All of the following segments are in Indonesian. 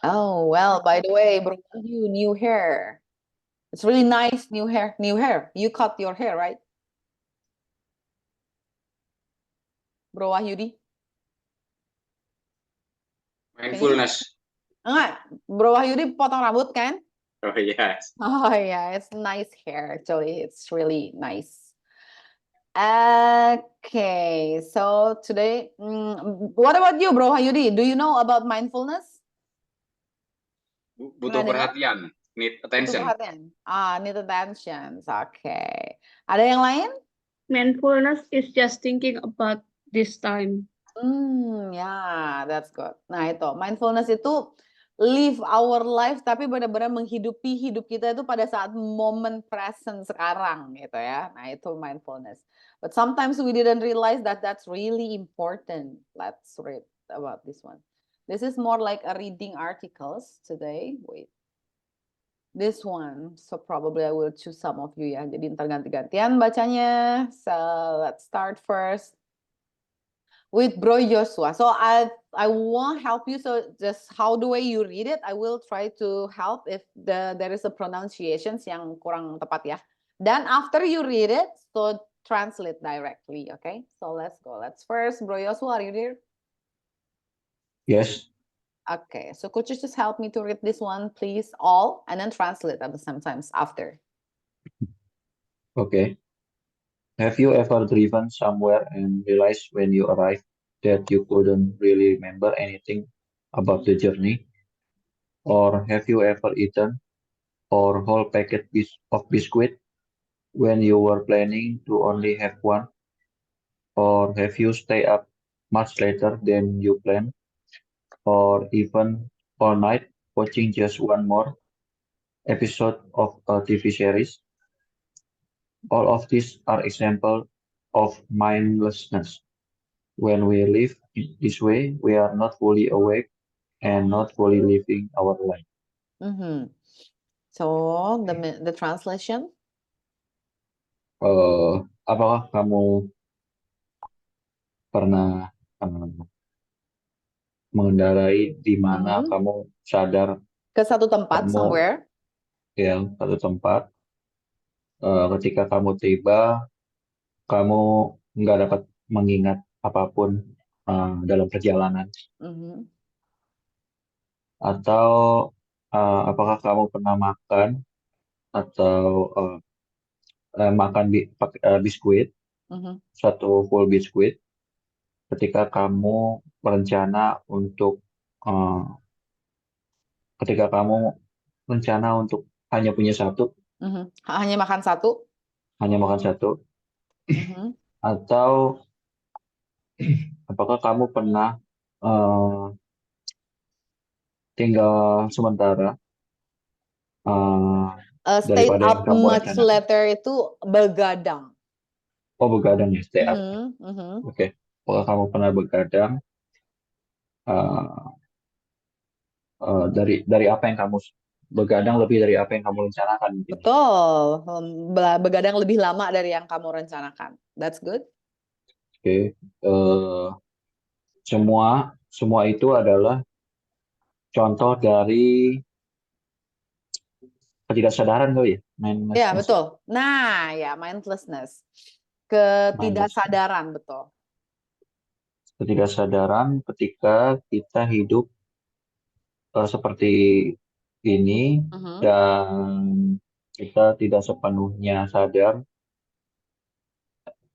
Oh, well, by the way, Bro Wahyu, new hair. It's really nice, new hair. New hair. You cut your hair, right? Bro Wahyudi? Can you? Mindfulness. Enggak, Bro Wahyudi potong rambut kan? Oh yes. Oh yeah, it's nice hair actually. It's really nice. Okay, so today, what about you, Bro Wahyudi? Do you know about mindfulness? Butuh Pernah dengar? perhatian, need Butuh attention. perhatian. Need attention. Okay. Ada yang lain? Mindfulness is just thinking about this time. Ya, that's good. Nah, itu mindfulness itu live our life tapi benar-benar menghidupi hidup kita itu pada saat moment present sekarang gitu ya. Nah, itu mindfulness. But sometimes we didn't realize that that's really important. Let's read about this one. This is more like a reading articles today. Wait. This one. So probably I will choose some of you ya. Jadi ntar ganti-gantian bacanya. So let's start first with Bro Joshua. So I won't help you. So just how the way you read it, I will try to help if there is a pronunciations yang kurang tepat ya. Then after you read it, so translate directly. Okay. So let's go. Let's first, Bro Joshua, are you there? Yes. Okay. So could you just help me to read this one, please, all, and then translate at the same time after. Okay. Have you ever driven somewhere and realized when you arrived that you couldn't really remember anything about the journey? Or have you ever eaten or whole packet of biscuit when you were planning to only have one? Or have you stayed up much later than you planned? Or even all night watching just one more episode of a TV series? All of these are examples of mindlessness. When we live this way, we are not fully awake and not fully living our life. So the translation. Apakah kamu pernah mengendarai di mana kamu sadar ke satu tempat kamu somewhere? ya satu tempat ketika kamu tiba kamu nggak dapat mengingat apapun dalam perjalanan atau apakah kamu pernah makan atau makan biskuit satu full biskuit ketika kamu berencana untuk hanya punya satu, hanya makan satu, atau apakah kamu pernah tinggal sementara stay daripada yang up kamu much rencanakan? later itu begadang. Oh, begadang ya, stay up. Oke. Apakah kamu pernah begadang dari apa yang kamu begadang lebih dari apa yang kamu rencanakan mungkin? Betul, begadang lebih lama dari yang kamu rencanakan. That's good. Oke. Semua itu adalah contoh dari ketidaksadaran kali ya, Ya, mindlessness. betul. Nah, ya mindlessness. Ketidaksadaran, betul. Ketidaksadaran ketika kita hidup seperti ini dan kita tidak sepenuhnya sadar,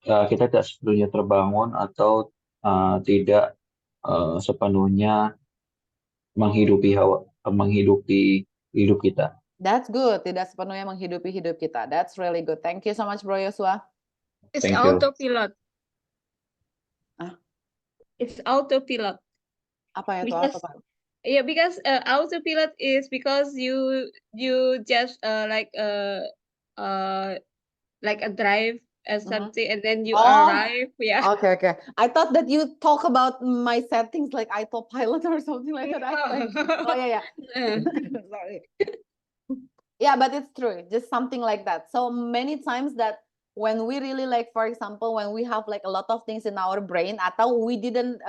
kita tidak sepenuhnya terbangun atau tidak sepenuhnya menghidupi hidup kita. That's good. Tidak sepenuhnya menghidupi hidup kita. That's really good. Thank you so much, Bro Yosua. It's Thank you. autopilot. It's autopilot. Apa ya itu Because, autopilot? yeah, because autopilot is because you just like a drive as something and then you arrive. Yeah. Okay. I thought that you talk about my settings like autopilot or something like that. Oh yeah. Sorry. Yeah, but it's true. Just something like that. So many times that when we really like, for example, when we have like a lot of things in our brain, atau we didn't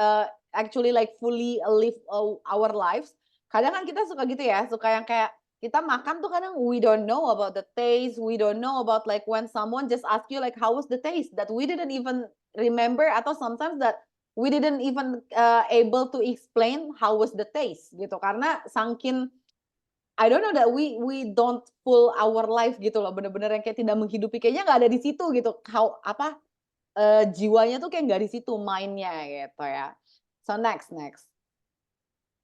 actually like fully live our lives, kadang kan kita suka gitu ya, suka yang kayak kita makan tuh kadang we don't know about the taste, we don't know about like when someone just ask you like how was the taste that we didn't even remember atau sometimes that we didn't even able to explain how was the taste gitu karena saking I don't know that we don't full our life gitu loh, bener-bener yang kayak tidak menghidupi, kayaknya nggak ada di situ gitu, jiwanya tuh kayak nggak di situ, mind-nya gitu ya. So next.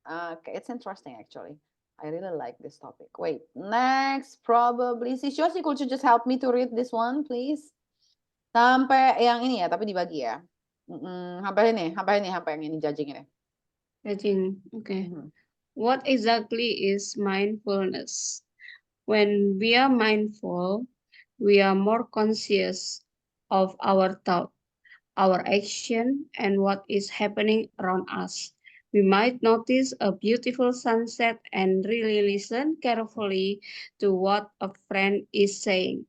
Okay, it's interesting actually. I really like this topic. Wait, next probably Sis Yosi, could you just help me to read this one, please? Sampai yang ini ya, tapi dibagi ya. Sampai yang ini judging ini. Judging. Okay. Mhm. What exactly is mindfulness? When we are mindful, we are more conscious of our thought, our action, and what is happening around us. We might notice a beautiful sunset and really listen carefully to what a friend is saying,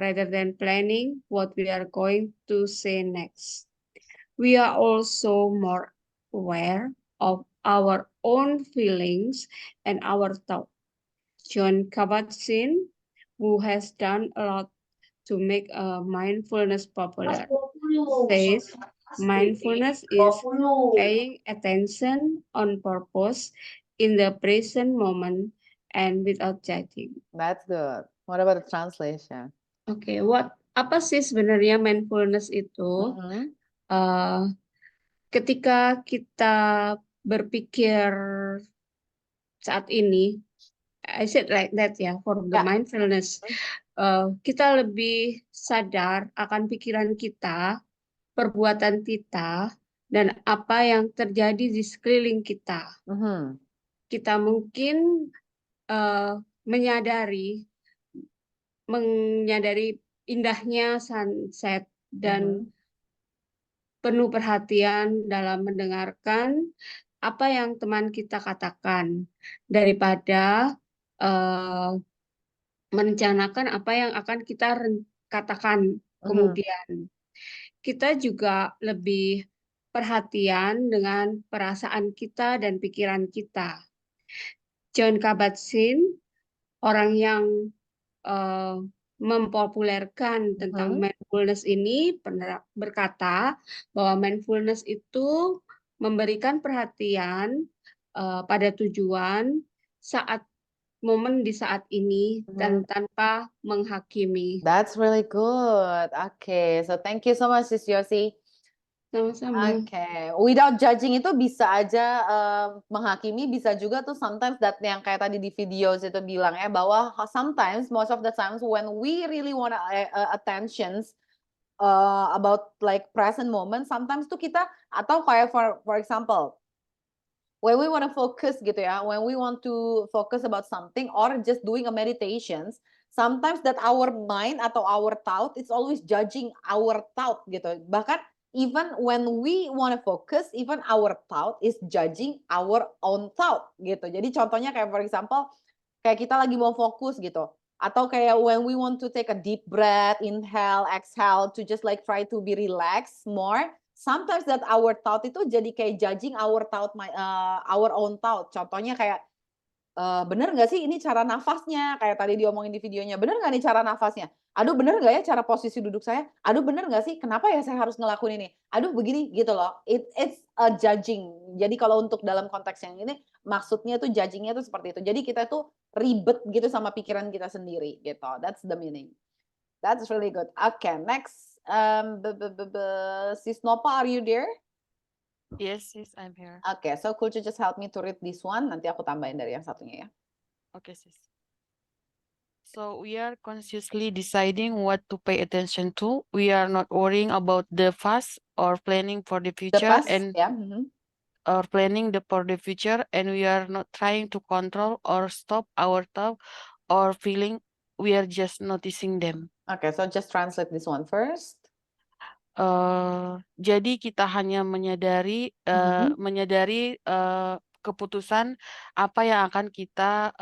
rather than planning what we are going to say next. We are also more aware of our own feelings and our thoughts. Jon Kabat-Zinn, who has done a lot to make mindfulness popular, says mindfulness is paying attention on purpose in the present moment and without judging. That's good. What about the translation? Oke, apa sih sebenarnya mindfulness itu? Mhm. Ketika kita berpikir saat ini, I said like that ya, for the Ya. mindfulness, kita lebih sadar akan pikiran kita, perbuatan kita, dan apa yang terjadi di sekeliling kita. Mhm. Kita mungkin menyadari indahnya sunset dan penuh perhatian dalam mendengarkan apa yang teman kita katakan daripada merencanakan apa yang akan kita katakan kemudian. Kita juga lebih perhatian dengan perasaan kita dan pikiran kita. Jon Kabat-Zinn, orang yang mempopulerkan tentang mindfulness ini berkata bahwa mindfulness itu memberikan perhatian pada tujuan momen di saat ini dan tanpa menghakimi. That's really good. Okay, so thank you so much Sis Yosi. Sama-sama. Okay, without judging itu bisa aja menghakimi, bisa juga tuh sometimes that yang kayak tadi di videos itu bilang ya bahwa sometimes most of the times when we really want attentions about like present moment, sometimes tuh kita atau kayak for example when we want to focus gitu ya, when we want to focus about something or just doing a meditations, sometimes that our mind atau our thought it's always judging our thought gitu. Bahkan even when we want to focus, even our thought is judging our own thought gitu. Jadi contohnya kayak for example, kayak kita lagi mau fokus gitu. Atau kayak when we want to take a deep breath, inhale, exhale to just like try to be relaxed more. Sometimes that our thought itu jadi kayak judging our thought, our own thought. Contohnya kayak, bener nggak sih ini cara nafasnya? Kayak tadi diomongin di videonya, bener nggak nih cara nafasnya? Aduh bener nggak ya cara posisi duduk saya? Aduh bener nggak sih kenapa ya saya harus ngelakuin ini? Aduh begini gitu loh. It's a judging. Jadi kalau untuk dalam konteks yang ini maksudnya tuh judgingnya tuh seperti itu. Jadi kita tuh ribet gitu sama pikiran kita sendiri gitu. That's the meaning. That's really good. Okay, next. Sis Nopa, are you there? Yes, sis, I'm here. Okay, so could you just help me to read this one? Nanti aku tambahin dari yang satunya ya. Okay, sis. So we are consciously deciding what to pay attention to. We are not worrying about the past or planning for the The future past, and ya. or planning for the future, and we are not trying to control or stop our thought or feeling. We are just noticing them. Okay, so just translate this one first. Jadi kita hanya menyadari keputusan apa yang akan kita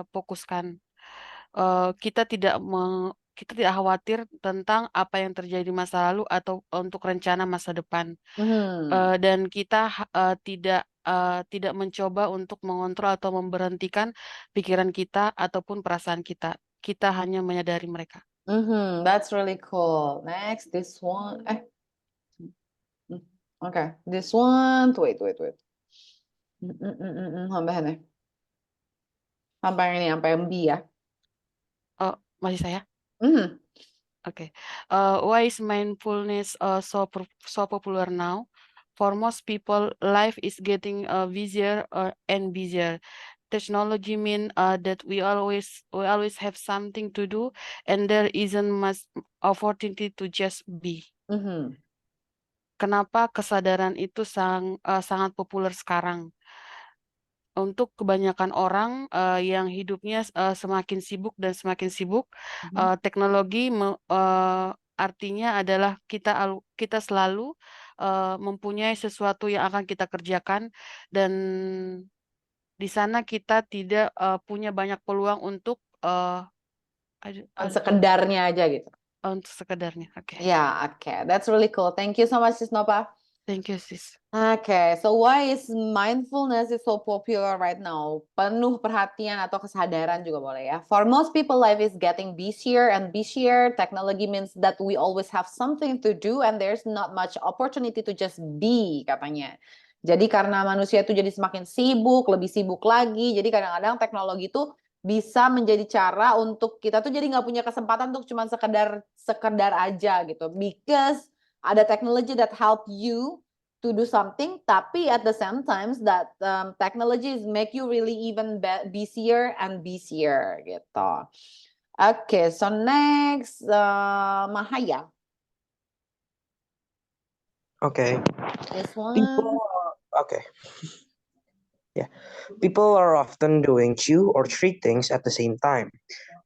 fokuskan. Kita tidak khawatir tentang apa yang terjadi masa lalu atau untuk rencana masa depan. Dan kita tidak tidak mencoba untuk mengontrol atau memberhentikan pikiran kita ataupun perasaan kita. Kita hanya menyadari mereka. That's really cool. Next, this one. Okay, this one. Wait. Sampai ini. Sampai ini, sampai yang B ya. Oh, masih saya? Mhm. Okay. Why is mindfulness so popular now? For most people, life is getting busier and busier. Technology mean that we always have something to do, and there isn't much opportunity to just be. Mhm. Kenapa kesadaran itu sangat populer sekarang? Untuk kebanyakan orang yang hidupnya semakin sibuk dan semakin sibuk, teknologi artinya adalah kita selalu mempunyai sesuatu yang akan kita kerjakan, dan di sana kita tidak punya banyak peluang untuk Sekedarnya aja gitu. untuk sekedarnya. Oke. Yeah, okay. That's really cool. Thank you so much, Sis Nova. Thank you, sis. Okay, so why is mindfulness is so popular right now? Penuh perhatian atau kesadaran juga boleh ya. For most people, life is getting busier and busier. Technology means that we always have something to do and there's not much opportunity to just be, katanya. Jadi karena manusia itu jadi semakin sibuk, lebih sibuk lagi. Jadi kadang-kadang teknologi itu bisa menjadi cara untuk kita tuh jadi nggak punya kesempatan untuk cuma sekedar aja gitu. Because ada technology that help you to do something, tapi at the same time that technologies make you really even busier and busier gitu. Okay, so next Mahaya. Okay. This one. Okay. Yeah. People are often doing 2 or 3 things at the same time.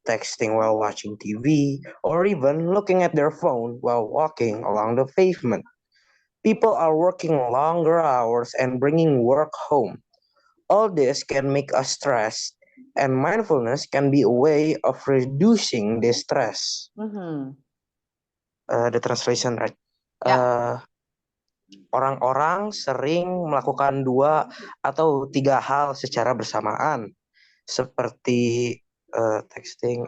Texting while watching TV, or even looking at their phone while walking along the pavement. People are working longer hours and bringing work home. All this can make us stressed, and mindfulness can be a way of reducing this stress. The translation, right? Orang-orang sering melakukan 2 atau 3 hal secara bersamaan, seperti texting,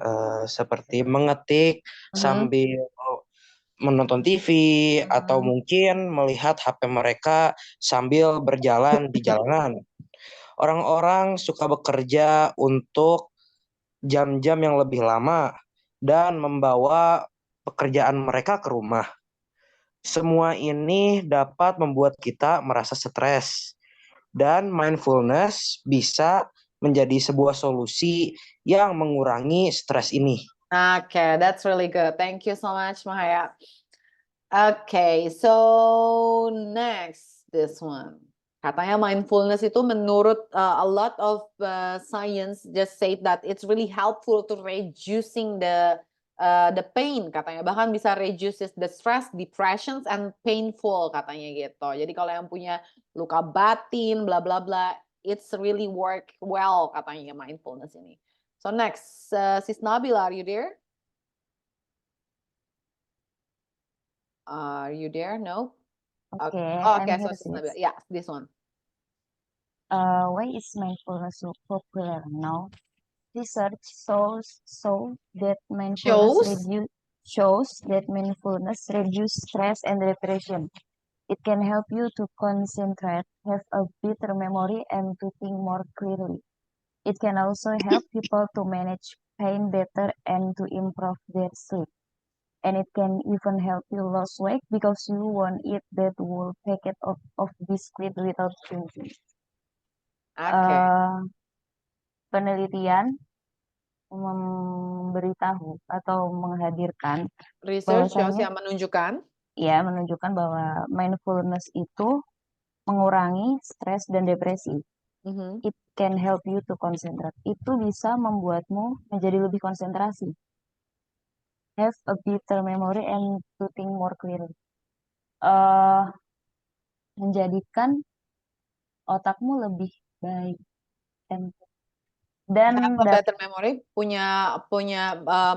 seperti mengetik sambil menonton TV, atau mungkin melihat HP mereka sambil berjalan di jalanan. Orang-orang suka bekerja untuk jam-jam yang lebih lama dan membawa pekerjaan mereka ke rumah. Semua ini dapat membuat kita merasa stres, dan mindfulness bisa menjadi sebuah solusi yang mengurangi stres ini. Okay, that's really good. Thank you so much, Mahaya. Okay, so next this one. Katanya mindfulness itu menurut a lot of science just say that it's really helpful to reducing the pain, katanya. Bahkan bisa reduces the stress, depressions, and painful, katanya gitu. Jadi kalau yang punya luka batin, bla bla bla, it's really work well, katanya mindfulness ini. So next, Sis Nabila, are you there? Are you there? No? Okay, Okay, I'm so here, Sis Nabila. sis. Yeah, this one. Why is mindfulness so popular now? Research shows that mindfulness reduce stress and depression. It can help you to concentrate, have a better memory, and to think more clearly. It can also help people to manage pain better and to improve their sleep. And it can even help you lose weight because you won't eat that whole packet of biscuit without thinking. Okay. Penelitian memberitahu atau menghadirkan Research bahwasanya yang menunjukkan menunjukkan bahwa mindfulness itu mengurangi stres dan depresi. It can help you to concentrate. Itu bisa membuatmu menjadi lebih konsentrasi. Have a better memory and to think more clearly. Menjadikan otakmu lebih baik dan better memory, punya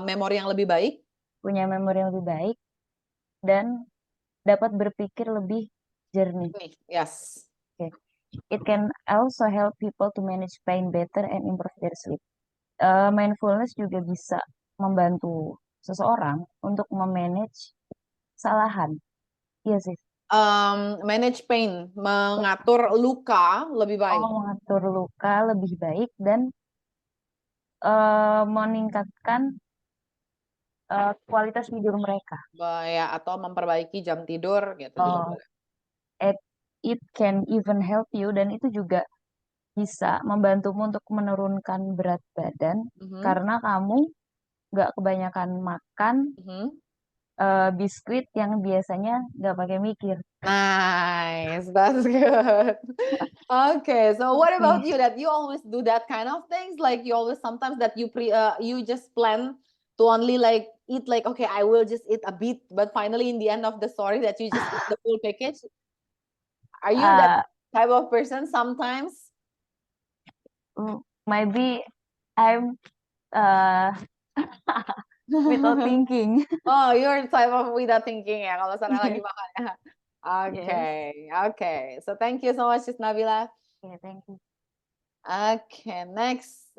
memori yang lebih baik, dan dapat berpikir lebih jernih. Yes. Okay. It can also help people to manage pain better and improve their sleep. Mindfulness juga bisa membantu seseorang untuk memanage kesalahan. Iya sih. Manage pain, mengatur luka lebih baik. Mengatur luka lebih baik dan meningkatkan kualitas tidur mereka. Ya, atau memperbaiki jam tidur gitu juga boleh. It can even help you, dan itu juga bisa membantumu untuk menurunkan berat badan karena kamu nggak kebanyakan makan biskuit yang biasanya nggak pakai mikir. Nice, that's good. Okay, so what about you? That you always do that kind of things? Like you always sometimes that you you just plan to only like eat like, okay, I will just eat a bit, but finally in the end of the story that you just eat the full package. Are you that type of person sometimes? Maybe I'm without thinking. Oh, you're the type of without thinking ya kalau sana lagi makan ya. Okay. So thank you so much, Sis Nabila. Yeah, thank you. Okay, next,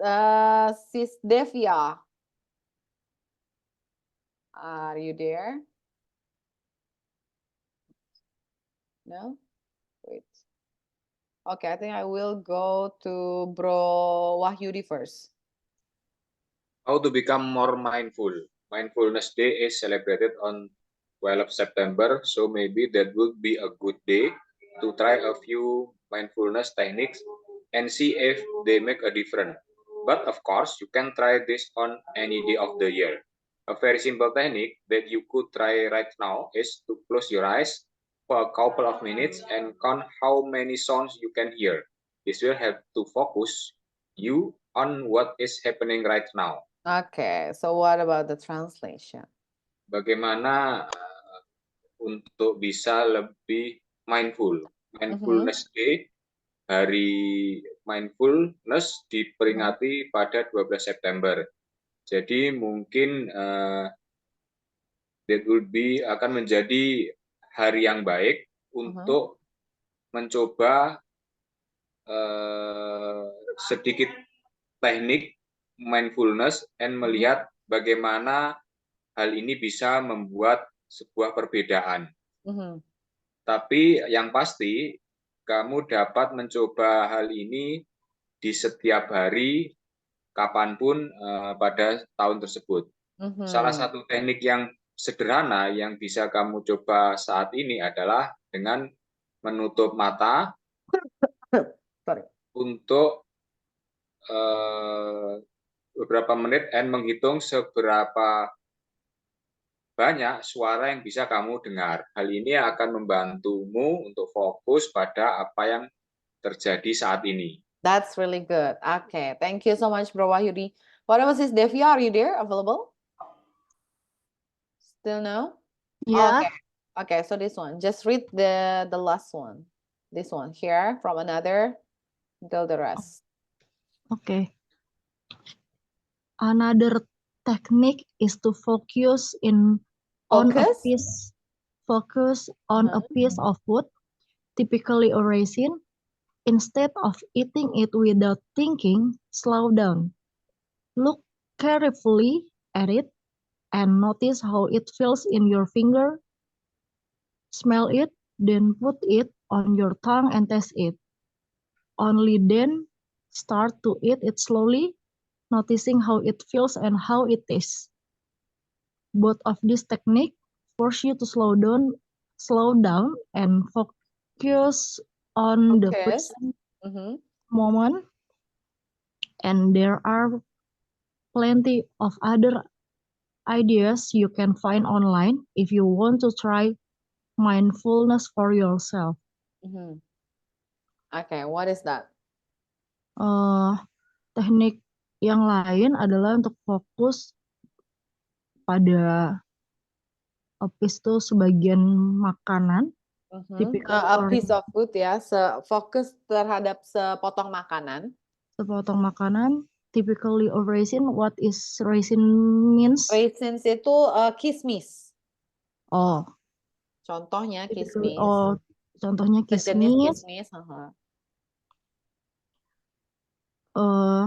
Sis Devia. Are you there? No? Wait. Okay, I think I will go to Bro Wahyudi first. How to become more mindful? Mindfulness Day is celebrated on 12th September, so maybe that would be a good day to try a few mindfulness techniques and see if they make a difference. But of course, you can try this on any day of the year. A very simple technique that you could try right now is to close your eyes for a couple of minutes and count how many sounds you can hear. This will help to focus you on what is happening right now. Okay, so what about the translation? Bagaimana untuk bisa lebih mindful? Mindfulness Day, hari mindfulness diperingati pada 12 September. Jadi mungkin that will be akan menjadi hari yang baik untuk mencoba sedikit teknik mindfulness dan melihat bagaimana hal ini bisa membuat sebuah perbedaan. Tapi yang pasti kamu dapat mencoba hal ini di setiap hari kapanpun pada tahun tersebut. Salah satu teknik yang sederhana yang bisa kamu coba saat ini adalah dengan menutup mata untuk beberapa menit dan menghitung seberapa banyak suara yang bisa kamu dengar. Hal ini akan membantumu untuk fokus pada apa yang terjadi saat ini. That's really good. Okay, thank you so much, Bro Wahyudi. What about Sis Devia? Are you there? Available? Still no? Yeah. Okay, so this one. Just read the last one. This one here from another until the rest. Okay. Another technique is to focus on a piece of food, typically a raisin. Instead of eating it without thinking, slow down. Look carefully at it and notice how it feels in your finger. Smell it, then put it on your tongue and taste it. Only then start to eat it slowly, noticing how it feels and how it tastes. Both of these techniques force you to slow down and focus on the present moment. And there are plenty of other ideas you can find online if you want to try mindfulness for yourself. Okay, what is that? Teknik yang lain adalah untuk fokus pada piece itu sebagian makanan. A piece of food ya, fokus terhadap sepotong makanan. Sepotong makanan. Typically a raisin. What is raisin means? Raisins itu kismis. Oh. Contohnya kismis. Oh, contohnya kismis. Sejenis kismis. eh,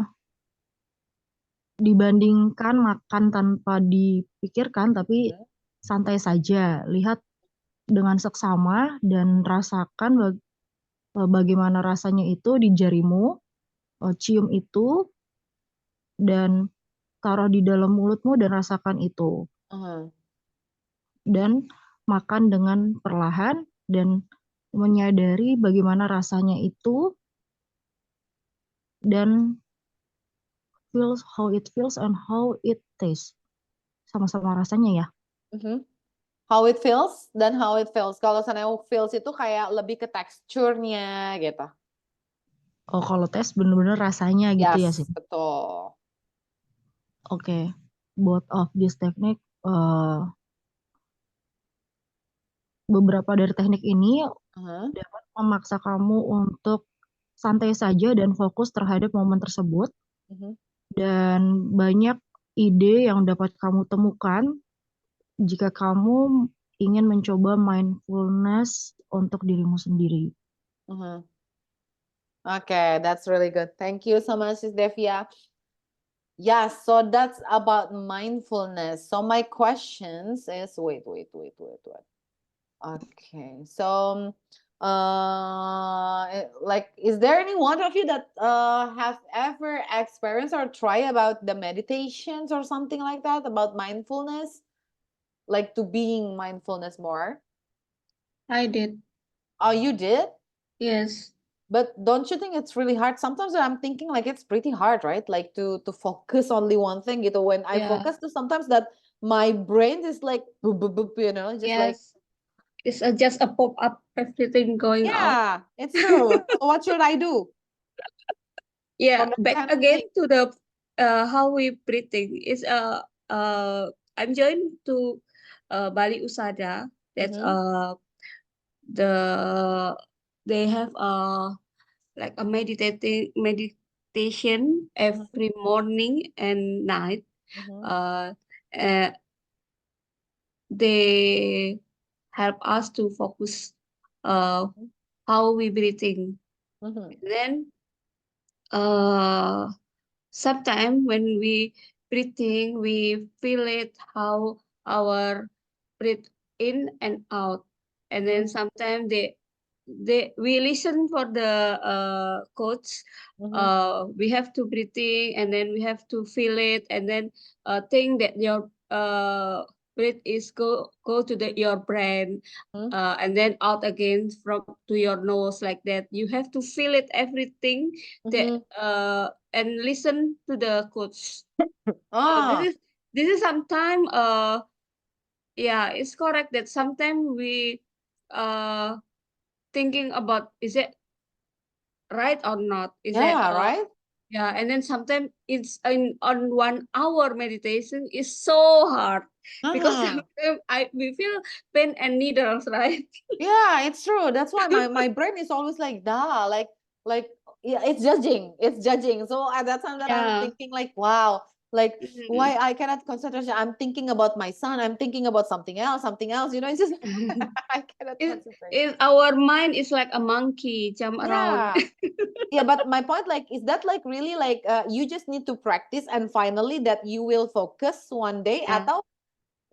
dibandingkan makan tanpa dipikirkan, tapi santai saja. Lihat dengan seksama dan rasakan bagaimana rasanya itu di jarimu, cium itu, dan taruh di dalam mulutmu dan rasakan itu. Dan makan dengan perlahan dan menyadari bagaimana rasanya itu dan how it feels and how it tastes. Sama-sama rasanya ya. How it feels dan how it feels. Kalau sana feels itu kayak lebih ke teksturnya gitu. Oh, kalau tes bener-bener rasanya gitu ya sih. Betul. Oke. Both of this technique, beberapa dari teknik ini dapat memaksa kamu untuk santai saja dan fokus terhadap momen tersebut. Dan banyak ide yang dapat kamu temukan jika kamu ingin mencoba mindfulness untuk dirimu sendiri. Okay, that's really good. Thank you so much, Sis Devia. Yeah, so that's about mindfulness. So my questions is, wait. Okay, so like, is there any one of you that have ever experienced or try about the meditations or something like that, about mindfulness, like to being mindfulness more? I did. Oh, you did? Yes. But don't you think it's really hard? Sometimes I'm thinking like it's pretty hard, right? Like to focus only one thing. When I focus, sometimes that my brain is like, boop, boop, boop, just like. Yes. It's just a pop-up, everything going on. Yeah, it's true. So what should I do? Yeah, From that back kind of again thing. to the how we breathing is I'm joined to Bali Usada. That's they have like a meditation every morning and night. They help us to focus how we breathing. Then sometimes when we breathing, we feel it how our breathe in and out, and then sometimes we listen for the coach. We have to breathing, and then we have to feel it, and then think that your breath is go to your brain, and then out again from to your nose, like that. You have to feel it everything that and listen to the coach. This is sometimes yeah, it's correct that sometimes we thinking about is it right or not, is that right? Yeah, and then sometimes it's on 1 hour meditation is so hard because sometimes we feel pain and needles, right? Yeah, it's true. That's why my brain is always like, like yeah, it's judging. So at that time that I'm thinking like, wow, like why I cannot concentrate. I'm thinking about my son. I'm thinking about something else. It's just I cannot concentrate. Our mind is like a monkey jump around. Yeah, but my point, like, is that like really like you just need to practice and finally that you will focus one day, atau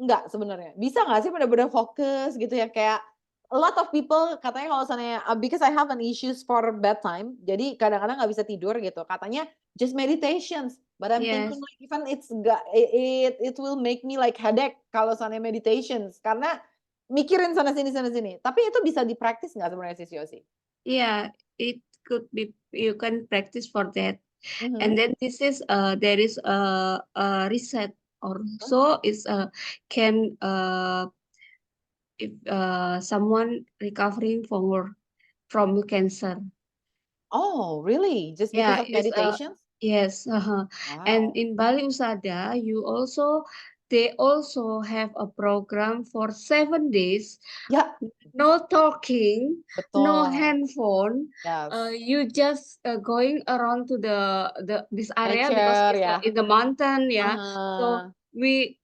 enggak sebenarnya? Bisa nggak sih benar-benar fokus gitu ya, kayak a lot of people katanya kalau misalnya because I have an issues for bedtime, jadi kadang-kadang nggak bisa tidur gitu. Katanya just meditations, but I'm thinking like even it will make me like headache kalau misalnya meditations karena mikirin sana sini. Tapi itu bisa dipraktis nggak sebenarnya Sis Yosi? Yeah, it could be, you can practice for that. And then this is there is a reset also is can if someone recovering from cancer. Oh, really? Just because of meditations? Yes. And in Bali Usada, they also have a program for 7 days. Yeah. No talking, no Betul. handphone. Yes. You just going around to this area because it's in the mountain, so we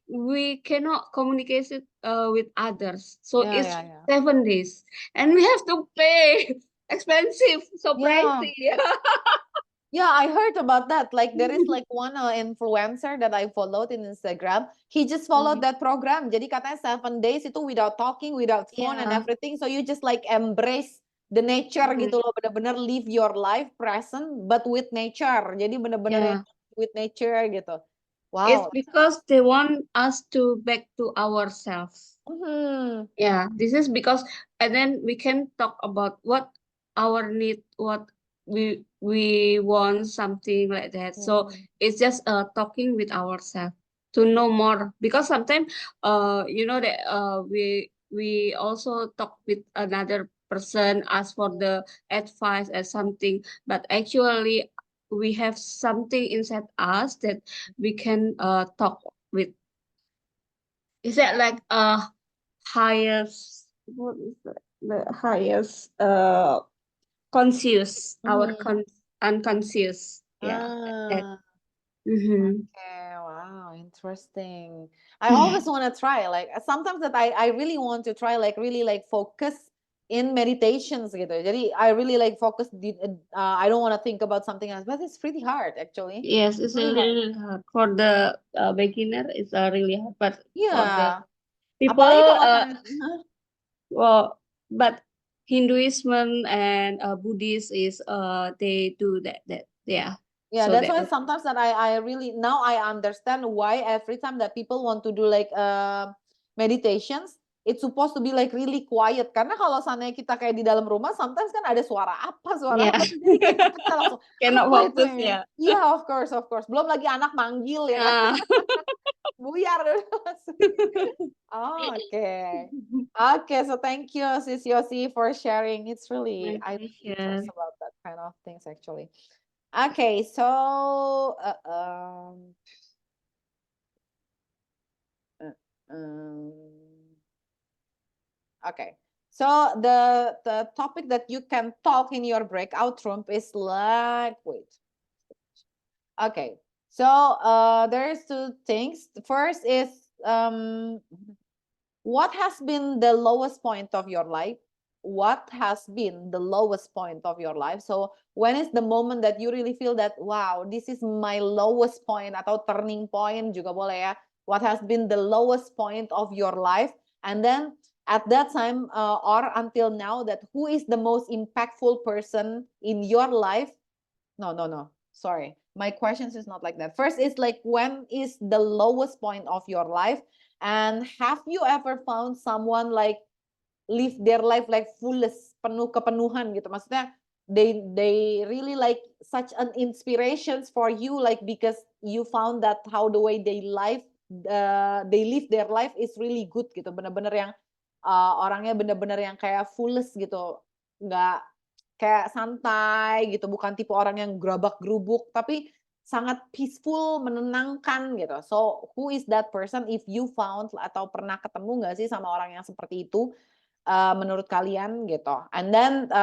cannot communicate it with others, so it's 7 days and we have to pay expensive, so pricey. Yeah, I heard about that. Like there is like one influencer that I followed in Instagram. He just followed that program. Jadi katanya 7 days itu without talking, without phone and Yeah. everything. So you just like embrace the nature gitu loh. Bener-bener live your life present but with nature. Jadi bener-bener Yeah. with nature gitu. It's Wow. because they want us to back to ourselves. Mhm. Yeah, this is because, and then we can talk about what our need, what we want, something like that. So it's just talking with ourselves to know more, because sometimes you know that we also talk with another person, ask for the advice or something, but actually we have something inside us that we can talk with. Is that like highest, what is the highest conscious, our unconscious, yeah, that. Ah. Mhm. Okay, wow, interesting. I always want to try, like sometimes that I really want to try, like really like focus in meditations gitu. Jadi I really like focus I don't want to think about something else, but it's pretty hard actually. Yes, it's Really hard. really hard for the beginner. It's really hard, but for the Iya, people, apalagi kalau saya well, but Hinduism and Buddhist is they do that yeah. yeah, So that's that why sometimes that I really now I understand why every time that people want to do like meditations, it's supposed to be like really quiet. Karena kalau seandainya kita kayak di dalam rumah, sometimes kan ada suara apa yeah, jadi kayak kita langsung cannot apa itu focus, ya? yeah. Iya, of course. Belum lagi anak manggil ya kan, buyar. Oh, okay. Okay, so thank you, Sis Yosi, for sharing. It's really, My I'm pleasure. interested about that kind of things actually. Okay, so okay. So the topic that you can talk in your breakout room is like, wait. Okay. So there's two things. The first is what has been the lowest point of your life? What has been the lowest point of your life? So when is the moment that you really feel that, wow, this is my lowest point atau turning point juga boleh ya. What has been the lowest point of your life? And then at that time or until now, that who is the most impactful person in your life? No. Sorry. My questions is not like that. First is like, when is the lowest point of your life? And have you ever found someone like live their life like fullest, penuh kepenuhan gitu? Maksudnya they really like such an inspirations for you, like because you found that how the way they live their life is really good gitu. Bener-bener yang orangnya bener-bener yang kayak fullest gitu. Nggak kayak santai gitu, bukan tipe orang yang gerabak-gerubuk, tapi sangat peaceful, menenangkan gitu. So, who is that person if you found atau pernah ketemu nggak sih sama orang yang seperti itu menurut kalian gitu. And then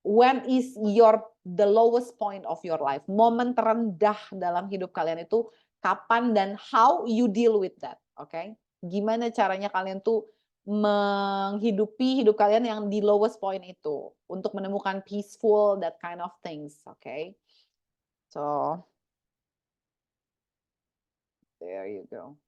when is the lowest point of your life? Momen terendah dalam hidup kalian itu kapan dan how you deal with that, okay? Gimana caranya kalian tuh menghidupi hidup kalian yang di lowest point itu untuk menemukan peaceful, that kind of things, okay? So there you go.